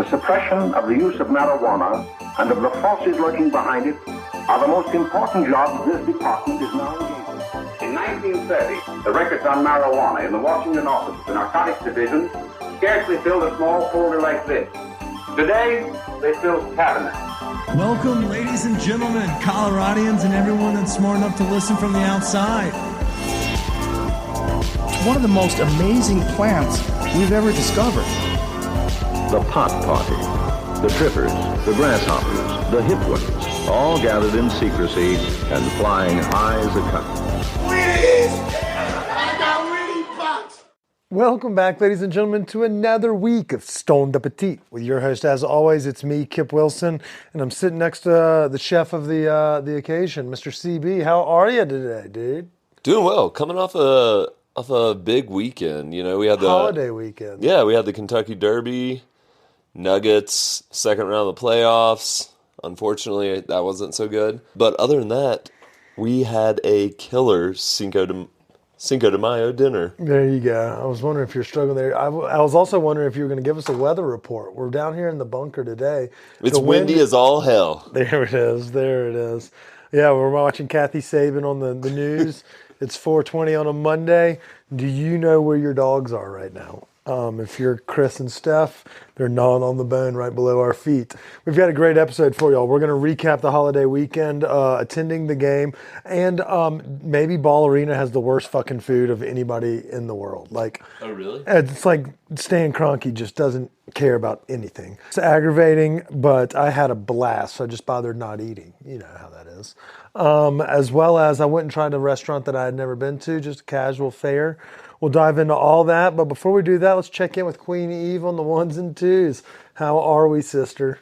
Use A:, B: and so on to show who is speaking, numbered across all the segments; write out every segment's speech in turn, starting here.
A: the suppression of the use of marijuana and of the forces lurking behind it are the most important jobs this department is now engaged in. In 1930, the records on marijuana in the Washington office of the Narcotics Division scarcely filled a small folder like this. Today, they fill cabinets.
B: Welcome, ladies and gentlemen, Coloradians and everyone that's smart enough to listen from the outside.
C: It's one of the most amazing plants we've ever discovered.
D: The pot party, the trippers, the grasshoppers, the hip ones, all gathered in secrecy and flying high as a kite.
E: Welcome back, ladies and gentlemen, to another week of Stoned Appetit. With your host, as always, it's me, Kip Wilson, and I'm sitting next to the chef of the occasion, Mr. CB. How are you today, dude?
F: Doing well. Coming off a big weekend. You know, we had the
E: holiday weekend.
F: Yeah, we had the Kentucky Derby, Nuggets, second round of the playoffs. Unfortunately, that wasn't so good. But other than that, we had a killer Cinco de Mayo dinner.
E: There you go. I was wondering if you're struggling there. I was also wondering if you were going to give us a weather report. We're down here in the bunker today.
F: It's windy as all hell.
E: There it is. Yeah, we're watching Kathy Saban on the news. It's 4:20 on a Monday. Do you know where your dogs are right now? If you're Chris and Steph, they're gnawing on the bone right below our feet. We've got a great episode for y'all. We're going to recap the holiday weekend, attending the game, and maybe Ball Arena has the worst fucking food of anybody in the world.
F: Oh, really?
E: It's like Stan Kroenke just doesn't care about anything. It's aggravating, but I had a blast, so I just bothered not eating. You know how that is. As well as I went and tried a restaurant that I had never been to, just casual fare. We'll dive into all that, but before we do that, let's check in with Queen Eve on the ones and twos. How are we, sister?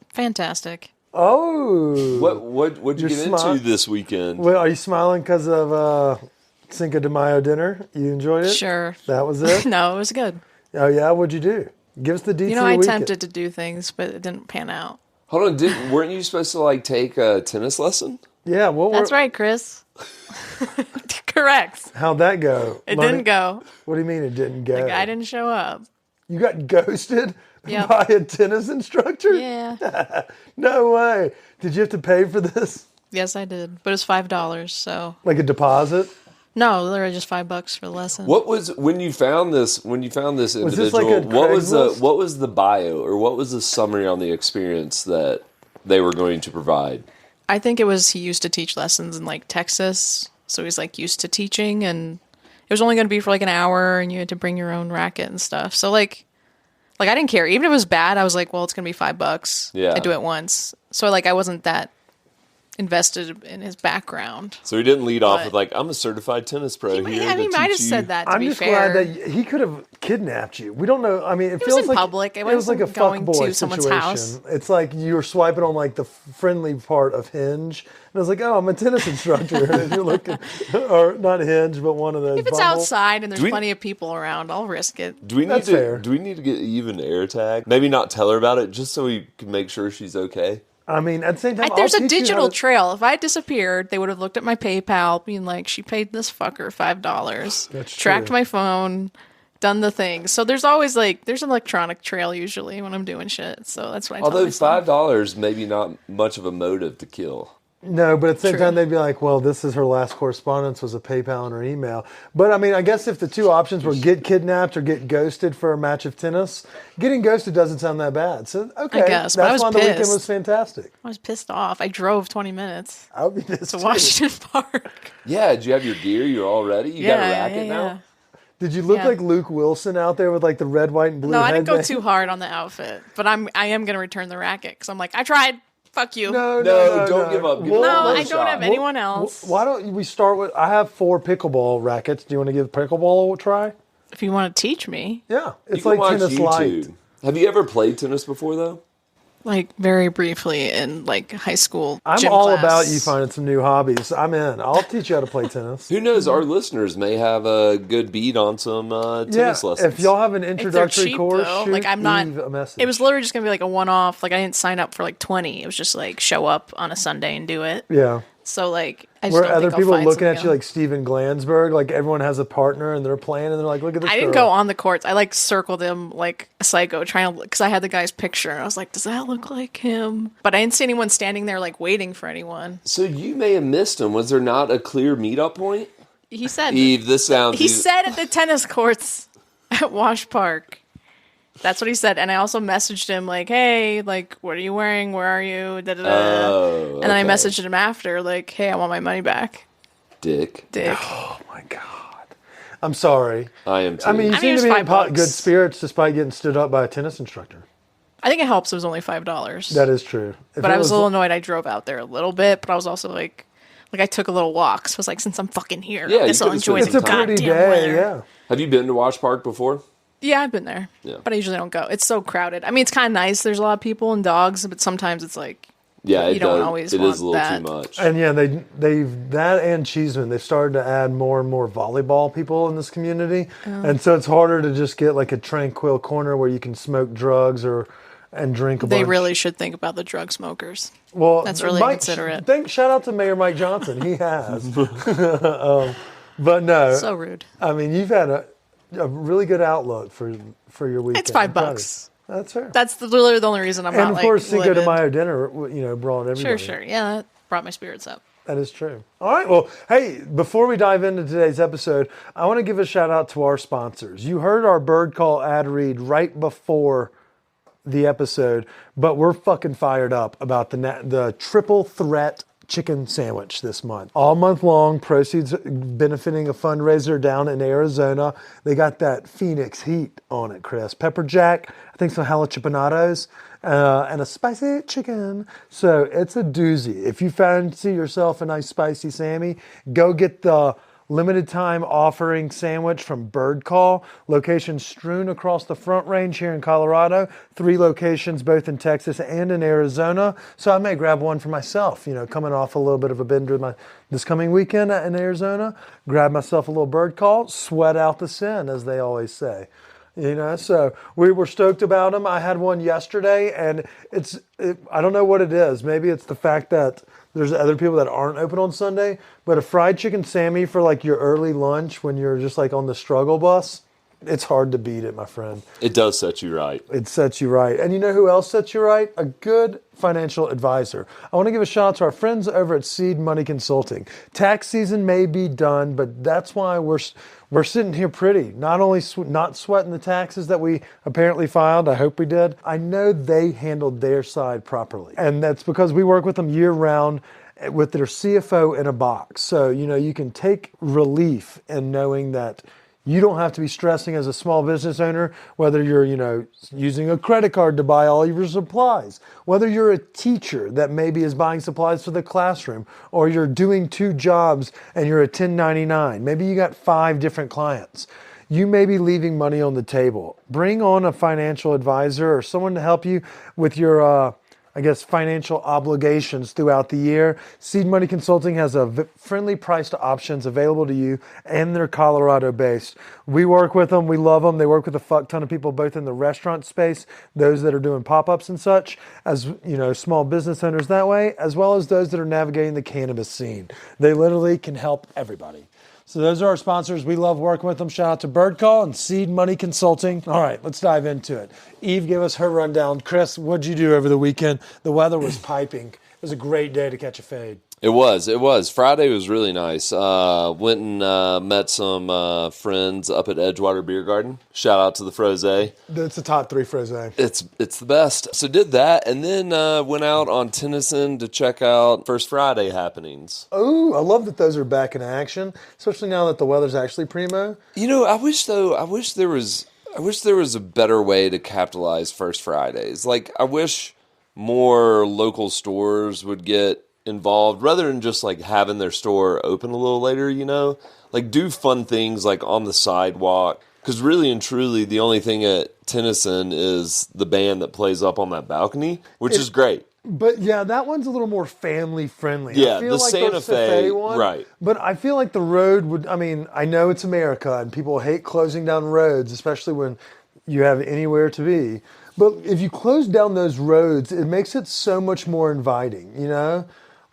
G: Fantastic.
E: Oh.
F: What'd you get into this weekend?
E: Well, are you smiling because of Cinco de Mayo dinner? You enjoyed it?
G: Sure.
E: That was it?
G: No, it was good.
E: Oh, yeah? What'd you do? Give us the details.
G: You know, I attempted to do things, but it didn't pan out.
F: Hold on, weren't you supposed to take a tennis lesson?
E: Yeah,
G: that's right, Chris. Correct.
E: How'd that go?
G: It didn't go.
E: What do you mean it didn't go?
G: The guy didn't show up.
E: You got ghosted by a tennis instructor?
G: Yeah.
E: No way. Did you have to pay for this?
G: Yes, I did, but it's $5. So
E: like a deposit?
G: No, literally just $5 for the lesson.
F: What was when you found this individual?
E: Was this like a
F: what was the bio or what was the summary on the experience that they were going to provide?
G: I think it was he used to teach lessons in Texas, so he's used to teaching, and it was only going to be for an hour, and you had to bring your own racket and stuff. So I didn't care. Even if it was bad, I was like, well, it's going to be $5.
F: Yeah,
G: I do it once, so I wasn't that invested in his background.
F: So he didn't lead off with I'm a certified tennis pro here.
G: He might have said that. To be fair,
E: I'm just glad that he could have kidnapped you. We don't know. I mean, it feels
G: was in public. It was
E: like a
G: going
E: fuckboy
G: to someone's
E: situation.
G: house.
E: It's like you were swiping on the friendly part of Hinge, and I was like, oh, I'm a tennis instructor. And you're looking, or not Hinge, but one of those.
G: If it's
E: Bumble.
G: outside and there's plenty of people around, I'll risk it.
F: Do we need to get even AirTag? Maybe not tell her about it, just so we can make sure she's okay.
E: I mean, at the same time,
G: there's a digital trail. If I had disappeared, they would have looked at my PayPal, being like, she paid this fucker $5.
E: That's
G: tracked
E: true.
G: my phone, done the thing. So there's always there's an electronic trail usually when I'm doing shit. So that's what I tell myself.
F: $5 maybe not much of a motive to kill.
E: No, but at the same time, they'd be like, well, this is her last correspondence was a PayPal and her email. But, I mean, I guess if the two options were get kidnapped or get ghosted for a match of tennis, getting ghosted doesn't sound that bad. So, okay,
G: I guess,
E: that's why
G: the
E: weekend was fantastic.
G: I was pissed off. I drove 20 minutes
E: I would be pissed
G: to Washington Park.
F: Yeah, did you have your gear? You're all ready? You got a racket now?
E: Did you look like Luke Wilson out there with the red, white, and blue
G: No, I didn't go
E: headband?
G: too hard on the outfit. But I am going to return the racket because I'm I tried. Fuck you.
E: No,
F: don't give up.
G: I don't have anyone else.
E: Why don't we start with, I have 4 pickleball rackets. Do you want to give pickleball a try?
G: If you want to teach me.
E: Yeah. It's
F: you can watch
E: tennis
F: YouTube.
E: light.
F: Have you ever played tennis before, though?
G: Very briefly in high school
E: I'm
G: gym
E: all
G: class.
E: about you finding some new hobbies. I'm in. I'll teach you how to play tennis.
F: Who knows? Our listeners may have a good beat on some tennis lessons.
E: If y'all have an
G: If they're
E: introductory
G: cheap,
E: course,
G: though,
E: leave
G: I'm not.
E: a message.
G: It was literally just gonna be a one-off. I didn't sign up for 20. It was just show up on a Sunday and do it.
E: Yeah.
G: So like, I just
E: Were
G: don't
E: other
G: think I'll
E: people
G: find
E: looking at
G: something
E: you
G: else.
E: like Steven Glansberg? Like everyone has a partner and they're playing and they're like, look at this
G: I didn't
E: girl.
G: go on the courts. I like circled him like a psycho, trying to, because I had the guy's picture. And I was like, does that look like him? But I didn't see anyone standing there like waiting for anyone.
F: So you may have missed him. Was there not a clear meetup point?
G: He said,
F: Eve, this sounds...
G: he said at the tennis courts at Wash Park. That's what he said. And I also messaged him like, hey, like, what are you wearing? Where are you? Da, da, da.
F: Oh,
G: And then I
F: okay.
G: messaged him after like, hey, I want my money back.
F: Dick.
E: Oh my God. I'm sorry.
F: I am too.
E: I mean, you
G: I mean,
E: seem
G: it
E: to
G: was
E: be in
G: $5.
E: good spirits despite getting stood up by a tennis instructor.
G: I think it helps. It was only $5.
E: That is true. If
G: But
E: it
G: I was a little annoyed. I drove out there a little bit, but I was also like I took a little walk. So I was like, since I'm fucking here,
F: Yeah,
G: I guess
F: you
G: I'll
F: could've
G: enjoy
F: spent
G: the
E: It's a
F: some time.
E: pretty
G: goddamn
E: day,
G: weather.
E: yeah.
F: Have you been to Wash Park before?
G: Yeah, I've been there.
F: Yeah.
G: But I usually don't go. It's so crowded. I mean, it's kind of nice. There's a lot of people and dogs, but sometimes it's like,
F: Yeah,
G: You
F: it
G: don't
F: does.
G: always
F: It is a
G: want
F: little
G: that.
F: too much.
E: And yeah, they've that and Cheeseman, they've started to add more and more volleyball people in this community. And so it's harder to just get like a tranquil corner where you can smoke drugs and drink a bunch.
G: they really should think about the drug smokers.
E: Well,
G: That's really inconsiderate.
E: Shout out to Mayor Mike Johnson. He has. But no,
G: So rude.
E: I mean, you've had a really good outlook for your weekend.
G: It's
E: I'm proud of
G: $5.
E: you. That's fair.
G: That's literally the only reason I'm
E: And
G: not
E: of
G: like
E: course, Cinco de
G: livid.
E: Mayo dinner, brought everybody.
G: Sure. Yeah, that brought my spirits up.
E: That is true. All right. Well, hey, before we dive into today's episode, I want to give a shout out to our sponsors. You heard our Birdcall ad read right before the episode, but we're fucking fired up about the triple threat chicken sandwich this month. All month long, proceeds benefiting a fundraiser down in Arizona. They got that Phoenix heat on it, Chris. Pepper jack, I think some jalapenoes, and a spicy chicken. So it's a doozy. If you fancy yourself a nice spicy Sammy, go get the limited time offering sandwich from Birdcall. Locations strewn across the Front Range here in Colorado. 3 locations both in Texas and in Arizona. So I may grab one for myself, coming off a little bit of a bender this coming weekend in Arizona. Grab myself a little Birdcall, sweat out the sin, as they always say. So we were stoked about them. I had one yesterday, and I don't know what it is. Maybe it's the fact that there's other people that aren't open on Sunday, but a fried chicken Sammy for like your early lunch when you're just like on the struggle bus, it's hard to beat it, my friend.
F: It does set you right.
E: It sets you right. And you know who else sets you right? A good financial advisor. I want to give a shout out to our friends over at Seed Money Consulting. Tax season may be done, but that's why we're sitting here pretty. Not only not sweating the taxes that we apparently filed, I hope we did. I know they handled their side properly. And that's because we work with them year round with their CFO in a box. So, you can take relief in knowing that you don't have to be stressing as a small business owner, whether you're, using a credit card to buy all your supplies, whether you're a teacher that maybe is buying supplies for the classroom, or you're doing 2 jobs and you're a 1099. Maybe you got 5 different clients. You may be leaving money on the table. Bring on a financial advisor or someone to help you with your, financial obligations throughout the year. Seed Money Consulting has friendly priced options available to you, and they're Colorado based. We work with them. We love them. They work with a fuck ton of people, both in the restaurant space, those that are doing pop-ups and such, as small business owners that way, as well as those that are navigating the cannabis scene. They literally can help everybody. So those are our sponsors. We love working with them. Shout out to Birdcall and Seed Money Consulting. All right, let's dive into it. Eve gave us her rundown. Chris, what'd you do over the weekend? The weather was piping. It was a great day to catch a fade.
F: It was. Friday was really nice. Went and met some friends up at Edgewater Beer Garden. Shout out to the Frosé.
E: That's the top 3 Frosé.
F: It's the best. So did that, and then went out on Tennyson to check out First Friday happenings.
E: Oh, I love that those are back in action, especially now that the weather's actually primo.
F: I wish there was a better way to capitalize First Fridays. Like, I wish more local stores would get involved rather than just like having their store open a little later, like do fun things like on the sidewalk. Because really and truly, the only thing at Tennyson is the band that plays up on that balcony, which is great.
E: But yeah, that one's a little more family friendly.
F: Yeah,
E: I feel
F: the
E: like
F: Santa Fe
E: one,
F: right.
E: But I feel like the road would, I know it's America and people hate closing down roads, especially when you have anywhere to be. But if you close down those roads, it makes it so much more inviting,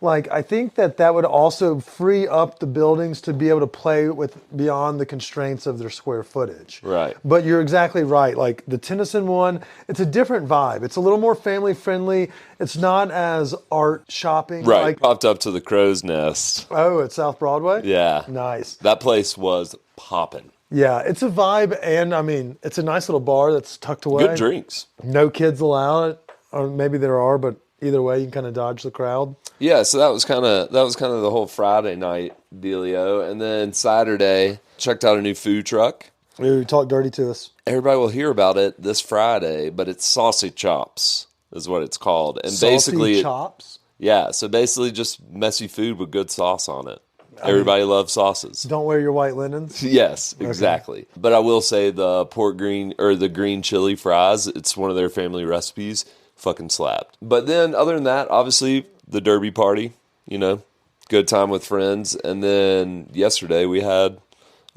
E: like, I think that would also free up the buildings to be able to play with beyond the constraints of their square footage.
F: Right.
E: But you're exactly right. Like the Tennyson one, it's a different vibe. It's a little more family friendly. It's not as art shopping.
F: Right.
E: Like,
F: Popped up to the Crow's Nest.
E: oh, at South Broadway?
F: Yeah.
E: Nice.
F: That place was popping.
E: Yeah, it's a vibe, and I mean, it's a nice little bar that's tucked away.
F: Good drinks.
E: No kids allowed, or maybe there are, but either way, you can kind of dodge the crowd.
F: Yeah, so that was kind of the whole Friday night dealio, and then Saturday checked out a new food truck.
E: Ooh, talk dirty to us.
F: Everybody will hear about it this Friday, but it's Saucy Chops is what it's called, and
E: Saucy
F: basically
E: chops.
F: Yeah, so basically just messy food with good sauce on it. Everybody loves sauces.
E: Don't wear your white linens.
F: Yes, exactly. Okay. But I will say the the green chili fries, it's one of their family recipes, fucking slapped. But then other than that, obviously the Derby party, good time with friends. And then yesterday we had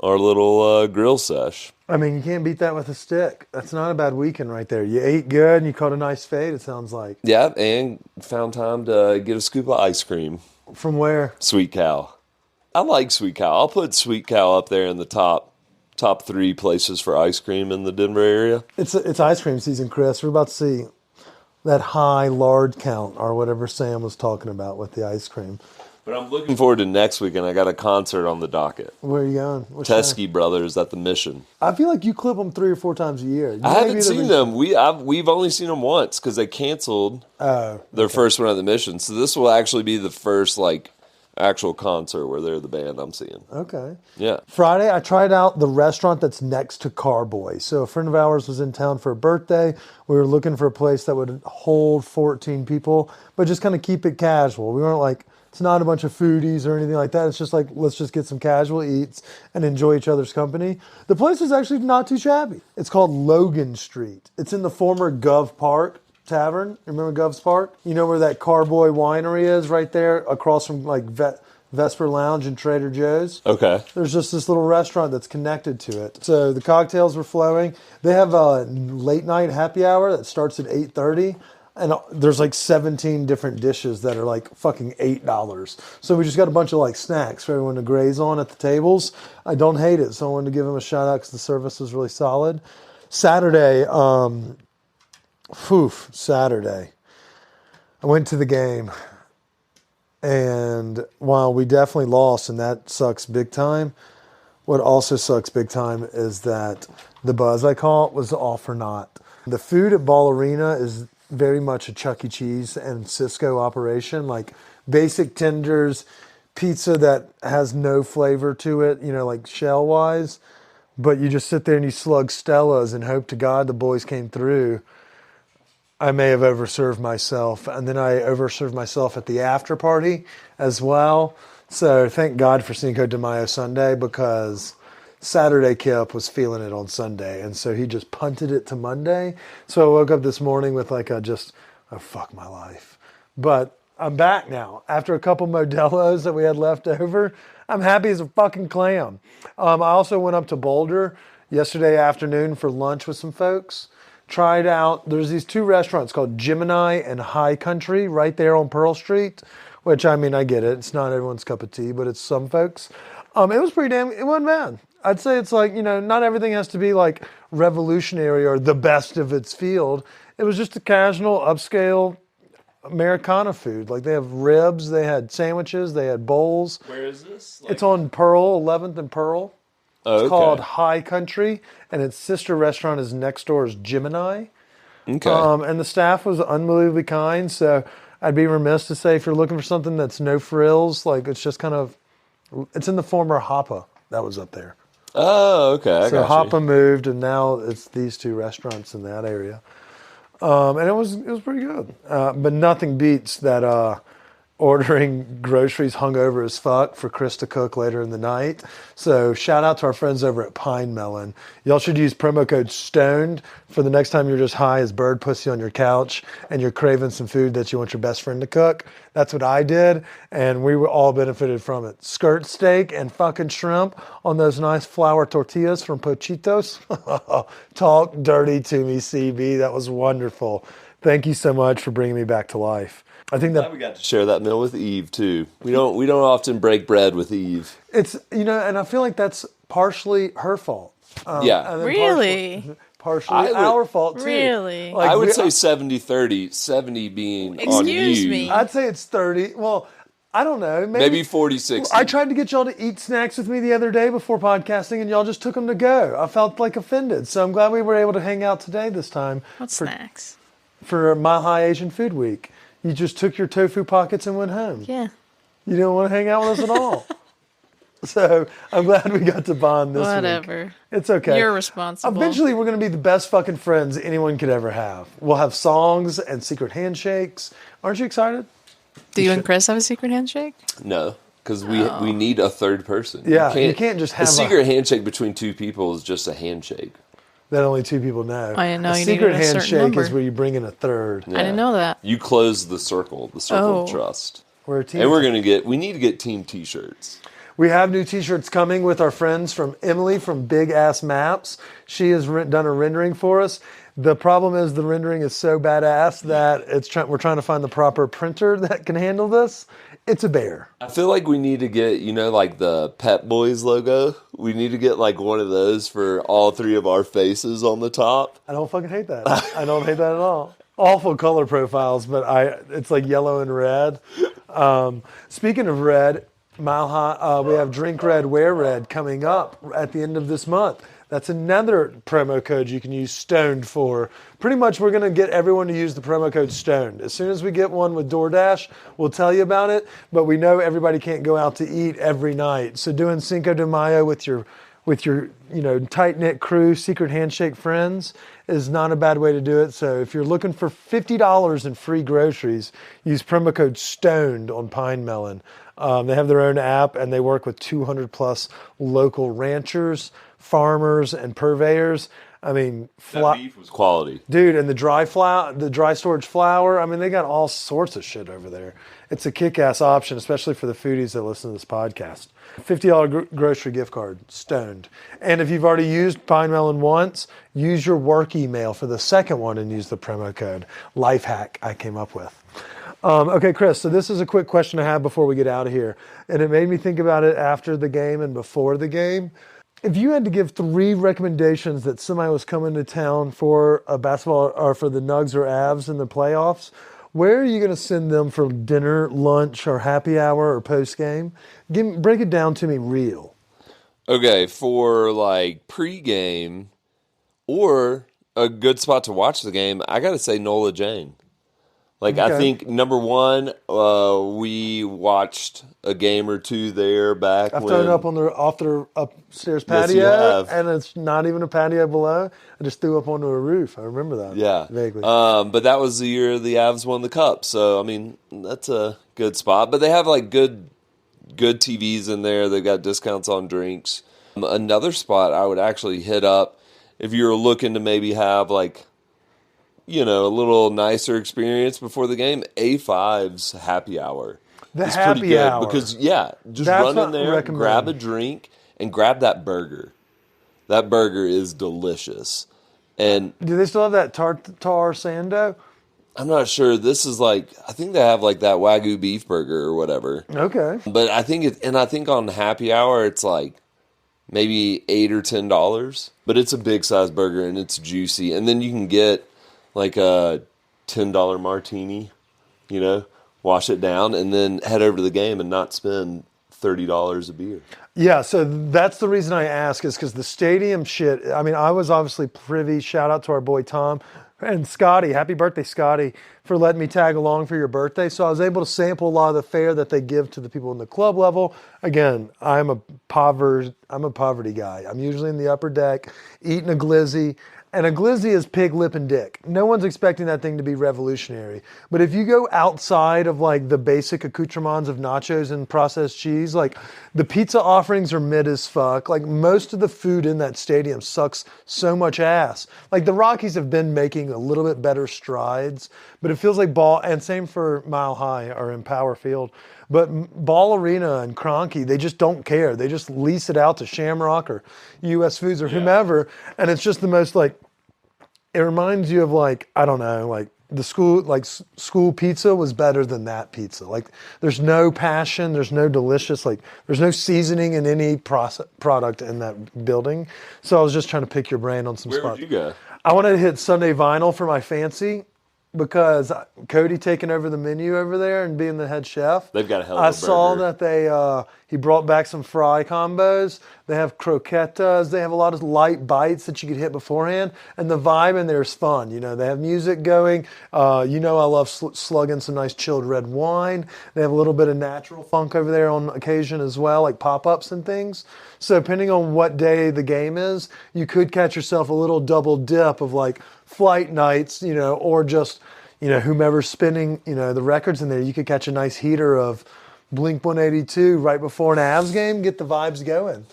F: our little grill sesh.
E: I mean, you can't beat that with a stick. That's not a bad weekend right there. You ate good and you caught a nice fade, it sounds like.
F: Yeah, and found time to get a scoop of ice cream.
E: From where?
F: Sweet Cow. I like Sweet Cow. I'll put Sweet Cow up there in the top 3 places for ice cream in the Denver area.
E: It's ice cream season, Chris. We're about to see that high lard count or whatever Sam was talking about with the ice cream.
F: But I'm looking forward to next weekend. I got a concert on the docket.
E: Where are you going?
F: Teskey Brothers at the Mission.
E: I feel like you clip them 3 or 4 times a year.
F: I haven't seen them. We've only seen them once because they canceled their first one at the Mission. So this will actually be the first actual concert where they're the band I'm seeing.
E: Okay.
F: Yeah.
E: Friday, I tried out the restaurant that's next to Carboy. So a friend of ours was in town for a birthday. We were looking for a place that would hold 14 people, but just kind of keep it casual. We weren't like, it's not a bunch of foodies or anything like that. It's just like, let's just get some casual eats and enjoy each other's company. The place is actually not too shabby. It's called Logan Street. It's in the former Gov Park Tavern. Remember Gov's Park? You know where that Carboy Winery is right there across from like Vesper Lounge and Trader Joe's?
F: Okay.
E: There's just this little restaurant that's connected to it. So the cocktails were flowing. They have a late night happy hour that starts at 8:30. And there's like 17 different dishes that are like fucking $8. So we just got a bunch of like snacks for everyone to graze on at the tables. I don't hate it. So I wanted to give them a shout out because the service was really solid. Saturday, Saturday. I went to the game, and while we definitely lost, and that sucks big time, what also sucks big time is that the buzz I caught was all for naught. The food at Ball Arena is very much a Chuck E. Cheese and Cisco operation, like basic tenders, pizza that has no flavor to it, like shell-wise, but you just sit there and you slug Stellas and hope to God the boys came through. I may have overserved myself, and then I overserved myself at the after party as well. So thank God for Cinco de Mayo Sunday, because Saturday Kip was feeling it on Sunday, and so he just punted it to Monday. So I woke up this morning with fuck my life. But I'm back now. After a couple Modelo's that we had left over, I'm happy as a fucking clam. I also went up to Boulder yesterday afternoon for lunch with some folks. Tried out, there's these 2 restaurants called Gemini and High Country right there on Pearl Street, which, I mean, I get it. It's not everyone's cup of tea, but it's some folks. It was it wasn't bad. I'd say it's like, not everything has to be like revolutionary or the best of its field. It was just a casual, upscale Americana food. Like they have ribs, they had sandwiches, they had bowls.
F: Where is this?
E: It's on Pearl, 11th and Pearl. It's called High Country, and its sister restaurant is next door is Gemini.
F: Okay.
E: And the staff was unbelievably kind, so I'd be remiss to say if you're looking for something that's no frills, like it's just kind of, it's in the former Hapa that was up there.
F: Oh, okay.
E: So Hapa moved, and now it's these 2 restaurants in that area. And it was pretty good. But nothing beats that ordering groceries hungover as fuck for Chris to cook later in the night. So shout out to our friends over at Pine Melon. Y'all should use promo code STONED for the next time you're just high as bird pussy on your couch and you're craving some food that you want your best friend to cook. That's what I did, and we were all benefited from it. Skirt steak and fucking shrimp on those nice flour tortillas from Pochitos. Talk dirty to me, CB. That was wonderful. Thank you so much for bringing me back to life. I think that
F: we got to share that meal with Eve too. We don't often break bread with Eve.
E: it's, and I feel like that's partially her fault.
F: Yeah.
E: And then
G: Really?
E: partially our fault too.
G: Really?
E: Like,
F: I would say 70-30, 70 being on you.
G: Excuse me.
E: I'd say it's 30. Well, I don't know.
F: Maybe 40-60.
E: I tried to get y'all to eat snacks with me the other day before podcasting, and y'all just took them to go. I felt like offended. So I'm glad we were able to hang out today this time.
G: What snacks?
E: For Mile High Asian Food Week. You just took your tofu pockets and went home.
G: Yeah.
E: You didn't want to hang out with us at all. So I'm glad we got to bond this week.
G: Whatever.
E: It's okay.
G: You're responsible.
E: Eventually, we're going to be the best fucking friends anyone could ever have. We'll have songs and secret handshakes. Aren't you excited?
G: Do you and Chris have a secret handshake?
F: No, because we need a third person.
E: Yeah, you can't just have
F: a secret handshake between two people is just a handshake.
E: That only two people know.
G: I didn't know
E: a
G: you
E: secret
G: needed a certain
E: handshake
G: number.
E: is where you bring in a third.
F: Yeah.
G: I didn't know that.
F: You close the circle of trust.
E: We're a team.
F: And we need to get team T-shirts.
E: We have new T-shirts coming with our friends from Emily from Big Ass Maps. She has done a rendering for us. The problem is the rendering is so badass that we're trying to find the proper printer that can handle this. It's a bear.
F: I feel like we need to get, like the Pep Boys logo. We need to get like one of those for all three of our faces on the top.
E: I don't fucking hate that. I don't hate that at all. Awful color profiles, but it's like yellow and red. Speaking of red, Mile High, we have Drink Red, Wear Red coming up at the end of this month. That's another promo code you can use STONED for. Pretty much we're going to get everyone to use the promo code STONED. As soon as we get one with DoorDash, we'll tell you about it, but we know everybody can't go out to eat every night. So doing Cinco de Mayo with your tight-knit crew, secret handshake friends is not a bad way to do it. So if you're looking for $50 in free groceries, use promo code STONED on Pine Melon. They have their own app, and they work with 200-plus local ranchers, farmers, and purveyors. I mean,
F: that beef was quality.
E: Dude, and the dry storage flour, I mean, they got all sorts of shit over there. It's a kick-ass option, especially for the foodies that listen to this podcast. $50 grocery gift card, STONED. And if you've already used Pine Melon once, use your work email for the second one and use the promo code. Life hack I came up with. Okay, Chris, so this is a quick question I have before we get out of here. And it made me think about it after the game and before the game. If you had to give 3 recommendations that somebody was coming to town for a basketball or for the Nugs or Avs in the playoffs, where are you going to send them for dinner, lunch, or happy hour or post-game? Break it down to me real.
F: Okay, for like pregame or a good spot to watch the game, I got to say Nola Jane. Like, okay. I think, number one, we watched a game or two there back
E: I've thrown it up off their upstairs patio, and it's not even a patio below. I just threw up onto a roof. I remember that.
F: Yeah.
E: Vaguely.
F: But that was the year the Avs won the Cup. So, I mean, that's a good spot. But they have, like, good TVs in there. They've got discounts on drinks. Another spot I would actually hit up if you're looking to maybe have, like, a little nicer experience before the game, A5's happy hour.
E: It's happy pretty good hour.
F: Because, just run in there, grab a drink, and grab that burger. That burger is delicious. And
E: do they still have that tartar sando?
F: I'm not sure. This is I think they have that Wagyu beef burger or whatever.
E: Okay.
F: But I think on happy hour, it's maybe $8 or $10. But it's a big size burger and it's juicy. And then you can get a $10 martini, wash it down, and then head over to the game and not spend $30 a beer.
E: Yeah, so that's the reason I ask is because the stadium shit, I mean, I was obviously privy, shout out to our boy Tom, and Scotty, happy birthday, Scotty, for letting me tag along for your birthday. So I was able to sample a lot of the fare that they give to the people in the club level. Again, I'm a poverty guy. I'm usually in the upper deck, eating a glizzy. And a glizzy is pig, lip, and dick. No one's expecting that thing to be revolutionary. But if you go outside of the basic accoutrements of nachos and processed cheese, the pizza offerings are mid as fuck. Most of the food in that stadium sucks so much ass. The Rockies have been making a little bit better strides, but it feels like Ball, and same for Mile High or in Power Field. But Ball Arena and Kroenke, they just don't care. They just lease it out to Shamrock or U.S. Foods or whomever, and it's just the most it reminds you of I don't know, the school pizza was better than that pizza. Like, there's no passion, there's no delicious, like, there's no seasoning in any product in that building. So I was just trying to pick your brain on some
F: Where
E: spots.
F: would you go?
E: I wanted to hit Sunday Vinyl for my fancy because Cody taking over the menu over there and being the head chef.
F: They've got a hell of a
E: I saw
F: burger.
E: that he brought back some fry combos. They have croquetas. They have a lot of light bites that you could hit beforehand. And the vibe in there is fun. You know, they have music going. I love slugging some nice chilled red wine. They have a little bit of natural funk over there on occasion as well, like pop-ups and things. So depending on what day the game is, you could catch yourself a little double dip of like flight nights, or just, whomever's spinning, the records in there. You could catch a nice heater of Blink-182 right before an Avs game, get the vibes going.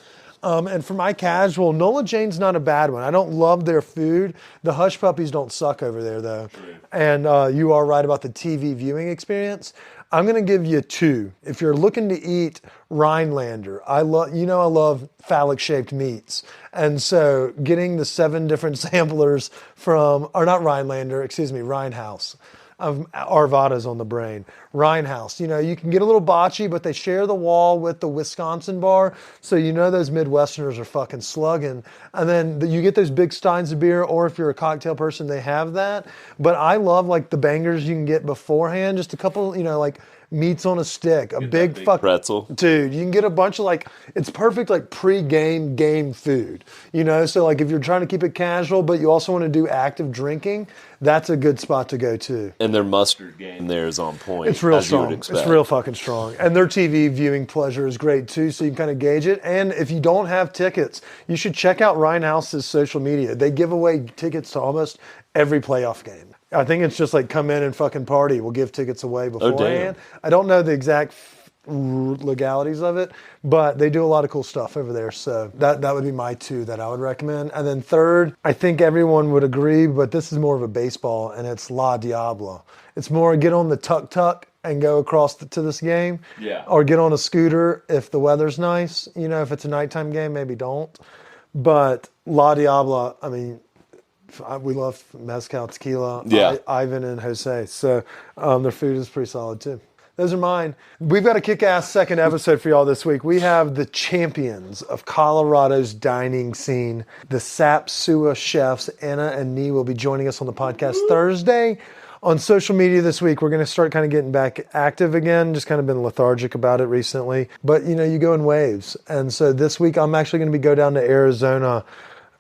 E: And for my casual, Nola Jane's not a bad one. I don't love their food. The Hush Puppies don't suck over there, though. And you are right about the TV viewing experience. I'm going to give you 2. If you're looking to eat Rhinelander, I love phallic-shaped meats. And so getting the 7 different samplers Rhinehouse. Arvada's on the brain. Rhinehouse. You can get a little botchy, but they share the wall with the Wisconsin bar. So those Midwesterners are fucking slugging. And then you get those big steins of beer, or if you're a cocktail person, they have that. But I love like the bangers you can get beforehand. Just a couple, like meats on a stick, a big fuck
F: pretzel.
E: Dude, you can get a bunch of it's perfect like pre-game game food. So like if you're trying to keep it casual, but you also want to do active drinking, that's a good spot to go to.
F: And their mustard game there is on point.
E: It's real
F: as you would
E: strong.
F: expect.
E: It's real fucking strong. And their TV viewing pleasure is great too, so you can kind of gauge it. And if you don't have tickets, you should check out Rhinehouse's social media. They give away tickets to almost every playoff game. I think it's just like come in and fucking party. We'll give tickets away beforehand. I don't know the exact legalities of it, but they do a lot of cool stuff over there. So that would be my 2 that I would recommend. And then third, I think everyone would agree, but this is more of a baseball, and it's La Diabla. It's more get on the tuk-tuk and go across to this game.
F: Yeah.
E: Or get on a scooter if the weather's nice. If it's a nighttime game, maybe don't. But La Diabla, I mean, we love mezcal, tequila,
F: yeah.
E: Ivan and Jose. So their food is pretty solid too. Those are mine. We've got a kick-ass second episode for y'all this week. We have the champions of Colorado's dining scene, the Sapsua chefs. Anna and Nee will be joining us on the podcast Thursday. On social media this week, we're going to start kind of getting back active again. Just kind of been lethargic about it recently. But, you go in waves. And so this week, I'm actually going to go down to Arizona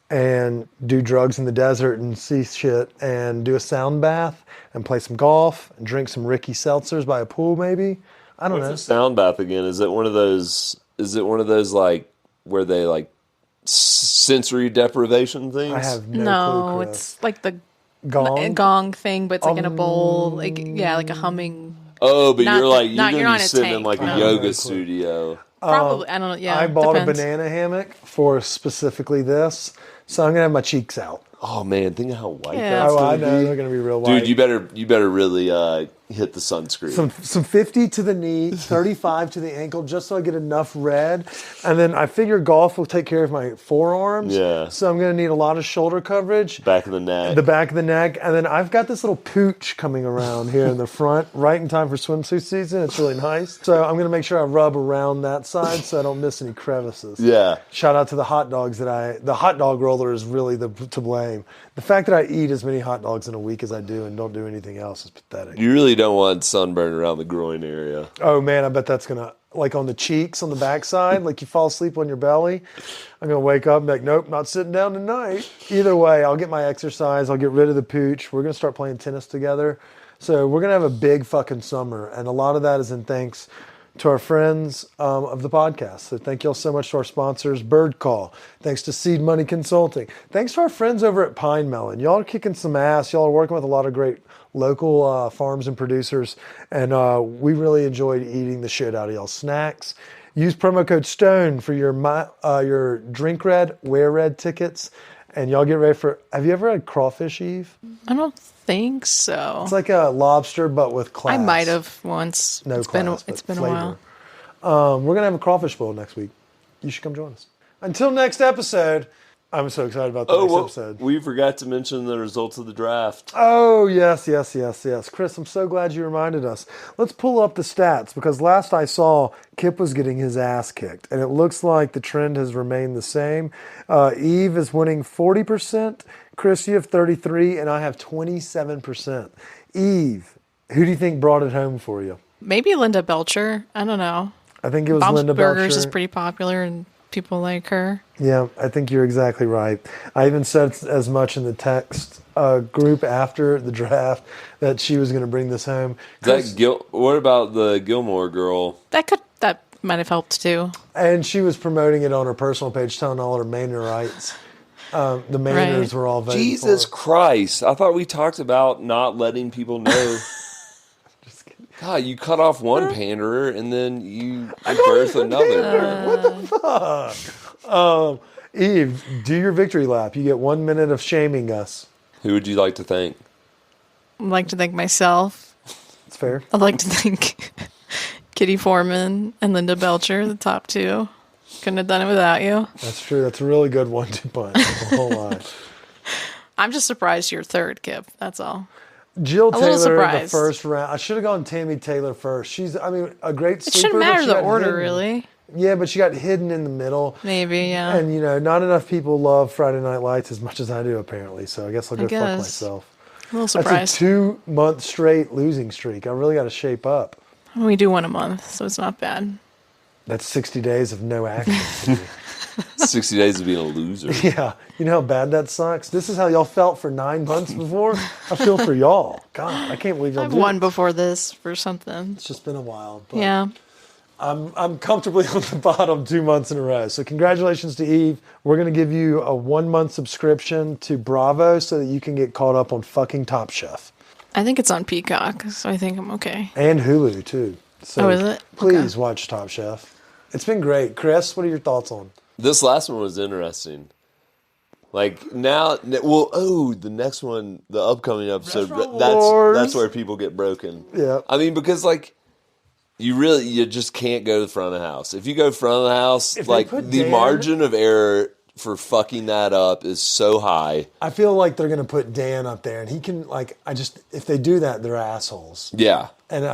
E: and do drugs in the desert and see shit and do a sound bath and play some golf and drink some Ricky Seltzers by a pool maybe. I don't know.
F: What's a sound bath again? Is it one of those like where they like sensory deprivation things?
E: I have no clue, Chris.
G: It's like the
E: gong
G: thing, but it's like in a bowl. Like a humming.
F: Oh, but you're going
G: not
F: to be sitting
G: tank,
F: in like a
G: no.
F: yoga studio.
G: Probably, I don't know. Yeah,
E: I bought
G: depends.
E: a banana hammock for specifically this, so I'm going to have my cheeks out.
F: Oh man, think of how white
G: Yeah.
F: that's
E: Oh, I
F: going
E: know
F: to
E: they're going to be real
F: be.
E: white.
F: Dude, you better really hit the sunscreen.
E: Some 50 to the knee, 35 to the ankle, just so I get enough red. And then I figure golf will take care of my forearms.
F: Yeah.
E: So I'm going to need a lot of shoulder coverage.
F: Back of the neck.
E: The back of the neck. And then I've got this little pooch coming around here in the front, right in time for swimsuit season. It's really nice. So I'm going to make sure I rub around that side so I don't miss any crevices.
F: Yeah.
E: Shout out to the hot dogs the hot dog roller is really to blame. The fact that I eat as many hot dogs in a week as I do and don't do anything else is pathetic.
F: You really don't want sunburn around the groin area.
E: Oh man, I bet that's gonna, like on the cheeks, on the backside, like you fall asleep on your belly. I'm gonna wake up and be like, nope, not sitting down tonight. Either way, I'll get my exercise, I'll get rid of the pooch. We're gonna start playing tennis together. So we're gonna have a big fucking summer, and a lot of that is in thanks to our friends of the podcast. So thank y'all so much to our sponsors, Birdcall. Thanks to Seed Money Consulting. Thanks to our friends over at Pine Melon. Y'all are kicking some ass. Y'all are working with a lot of great local farms and producers, and we really enjoyed eating the shit out of y'all's snacks. Use promo code STONE for your Drink Red, Wear Red tickets, and y'all get ready for, have you ever had crawfish, Eve?
G: I don't think so.
E: It's like a lobster, but with class.
G: I might have once.
E: No
G: it's
E: class,
G: been, it's
E: but
G: been
E: flavor.
G: a while.
E: We're going to have a crawfish bowl next week. You should come join us. Until next episode, I'm so excited about the next episode.
F: We forgot to mention the results of the draft.
E: Oh, yes. Chris, I'm so glad you reminded us. Let's pull up the stats, because last I saw, Kip was getting his ass kicked, and it looks like the trend has remained the same. Eve is winning 40%. Chris, you have 33%, and I have 27%. Eve, who do you think brought it home for you?
G: Maybe Linda Belcher. I don't know.
E: I think it was
G: Bob's
E: Linda
G: Burgers
E: Belcher.
G: is pretty popular, and people like her.
E: Yeah, I think you're exactly right. I even said as much in the text group after the draft that she was going to bring this home.
F: What about the Gilmore girl?
G: That might have helped too.
E: And she was promoting it on her personal page, telling all her Mainerites. The Mainers were all voting
F: Jesus
E: for her.
F: Christ. I thought we talked about not letting people know.
E: Just kidding.
F: God, you cut off one panderer and then you birth another.
E: What the fuck? Eve, do your victory lap. You get 1 minute of shaming us.
F: Who would you like to thank?
G: I'd like to thank myself.
E: It's fair.
G: I'd like to thank Kitty Foreman and Linda Belcher, the top two. Couldn't have done it without you.
E: That's true. That's a really good 1-2 punch. A whole lot.
G: I'm just surprised you're third, Kip. That's all.
E: Jill Taylor, the
G: surprised.
E: first round. I should have gone Tammy Taylor first. She's, a great sleeper.
G: It shouldn't matter
E: but she
G: the
E: got
G: order,
E: hidden.
G: really.
E: Yeah, but she got hidden in the middle.
G: Maybe, yeah.
E: And, not enough people love Friday Night Lights as much as I do, apparently. So I guess I'll go fuck myself.
G: A little
E: That's
G: surprised.
E: a 2-month straight losing streak. I really got to shape up.
G: We do one a month, so it's not bad.
E: That's 60 days of no action.
F: 60 days of being a loser.
E: Yeah. You know how bad that sucks? This is how y'all felt for 9 months before? I feel for y'all. God, I can't believe y'all
G: I've
E: did
G: won
E: it.
G: before this for something.
E: It's just been a while. But
G: Yeah.
E: I'm comfortably on the bottom 2 months in a row. So congratulations to Eve. We're going to give you a 1-month subscription to Bravo so that you can get caught up on fucking Top Chef.
G: I think it's on Peacock, so I think I'm okay.
E: And Hulu, too. So
G: is it?
E: Please watch Top Chef. It's been great. Chris, what are your thoughts on?
F: This last one was interesting. Like now, the next one, the upcoming episode, that's where people get broken.
E: Yeah.
F: I mean, because like, you just can't go to the front of the house. If you go front of the house, like the margin of error for fucking that up is so high.
E: I feel like they're going to put Dan up there, and he can, if they do that, they're assholes.
F: Yeah.
E: And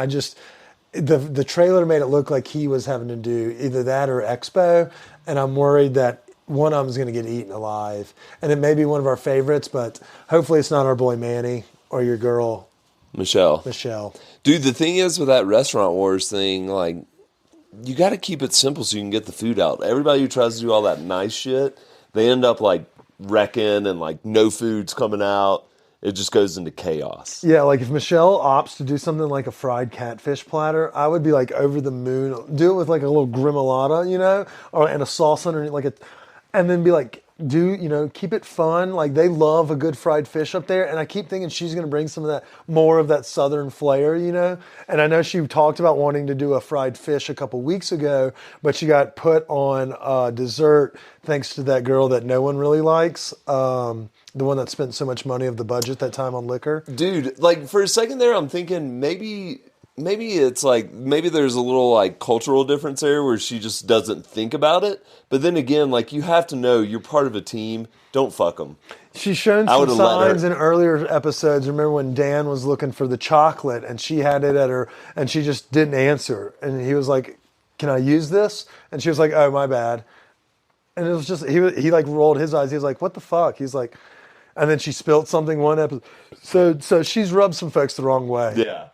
E: the trailer made it look like he was having to do either that or Expo, and I'm worried that one of them is going to get eaten alive. And it may be one of our favorites, but hopefully it's not our boy Manny or your girl
F: Michelle.
E: Dude,
F: the thing is with that Restaurant Wars thing, like, you got to keep it simple so you can get the food out. Everybody who tries to do all that nice shit, they end up, like, wrecking and, like, no food's coming out. It just goes into chaos.
E: Yeah, like if Michelle opts to do something like a fried catfish platter, I would be like over the moon. Do it with like a little gremolata, and a sauce underneath, and then be like, keep it fun. Like they love a good fried fish up there, and I keep thinking she's going to bring some of that, more of that southern flair, And I know she talked about wanting to do a fried fish a couple weeks ago, but she got put on dessert thanks to that girl that no one really likes. The one that spent so much money of the budget that time on liquor.
F: Dude, like for a second there, I'm thinking maybe it's like, maybe there's a little like cultural difference there where she just doesn't think about it. But then again, like you have to know you're part of a team. Don't fuck them.
E: She's shown some signs in earlier episodes. Remember when Dan was looking for the chocolate and she had it at her and she just didn't answer. And he was like, "Can I use this?" And she was like, "Oh, my bad." And it was just, he like rolled his eyes. He was like, "What the fuck?" He's like, and then she spilled something one episode. So she's rubbed some folks the wrong way.
F: Yeah.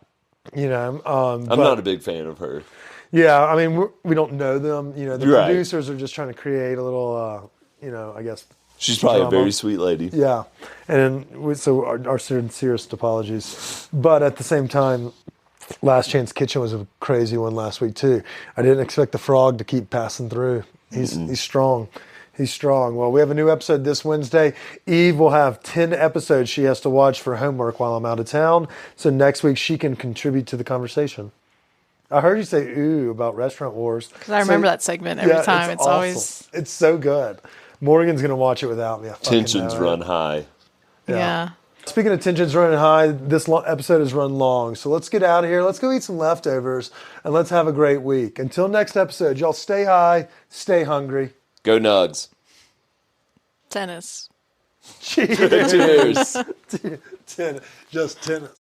E: I'm
F: not a big fan of her.
E: Yeah, I mean, we don't know them. The
F: Right.
E: producers are just trying to create a little, I guess.
F: She's probably
E: drama.
F: a very sweet lady.
E: Yeah. And so our sincerest apologies. But at the same time, Last Chance Kitchen was a crazy one last week, too. I didn't expect the frog to keep passing through. He's strong. He's strong. Well, we have a new episode this Wednesday. Eve will have 10 episodes she has to watch for homework while I'm out of town. So next week she can contribute to the conversation. I heard you say ooh about Restaurant Wars.
G: Because I remember that segment every time. It's
E: awesome.
G: always...
E: It's so good. Morgan's going to watch it without me.
F: Tensions run high.
G: Yeah.
E: Speaking of tensions running high, this episode has run long. So let's get out of here. Let's go eat some leftovers and let's have a great week. Until next episode, y'all stay high, stay hungry.
F: Go Nugs.
G: Tennis.
E: Cheers.
F: Cheers.
E: Tennis. Just tennis.